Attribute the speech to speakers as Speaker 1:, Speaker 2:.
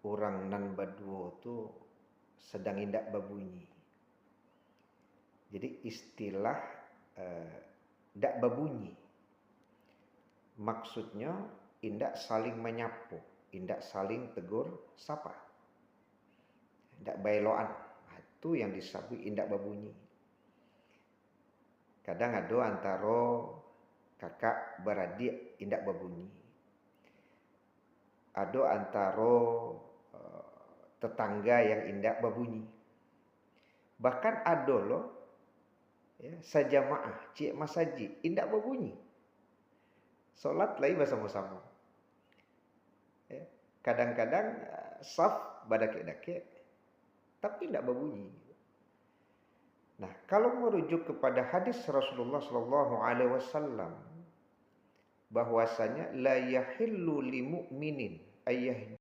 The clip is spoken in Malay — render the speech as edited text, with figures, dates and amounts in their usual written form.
Speaker 1: orang nan baduo tu sedang indak babunyi. Jadi istilah ndak babunyi maksudnya indak saling menyapu, indak saling tegur sapa, indak bailoan. Itu yang disebut indak babunyi. Kadang ada antara kakak beradik indak babunyi. Ada antara tetangga yang indak babunyi. Bahkan ada loh ya, sajamaah cik masjid indak babunyi. Solat lagi bersama-sama. Ya, kadang-kadang saf badakek-dakek tapi tidak berbunyi. Nah, kalau merujuk kepada hadis Rasulullah sallallahu alaihi wasallam bahwasanya la yahillu li mu'minin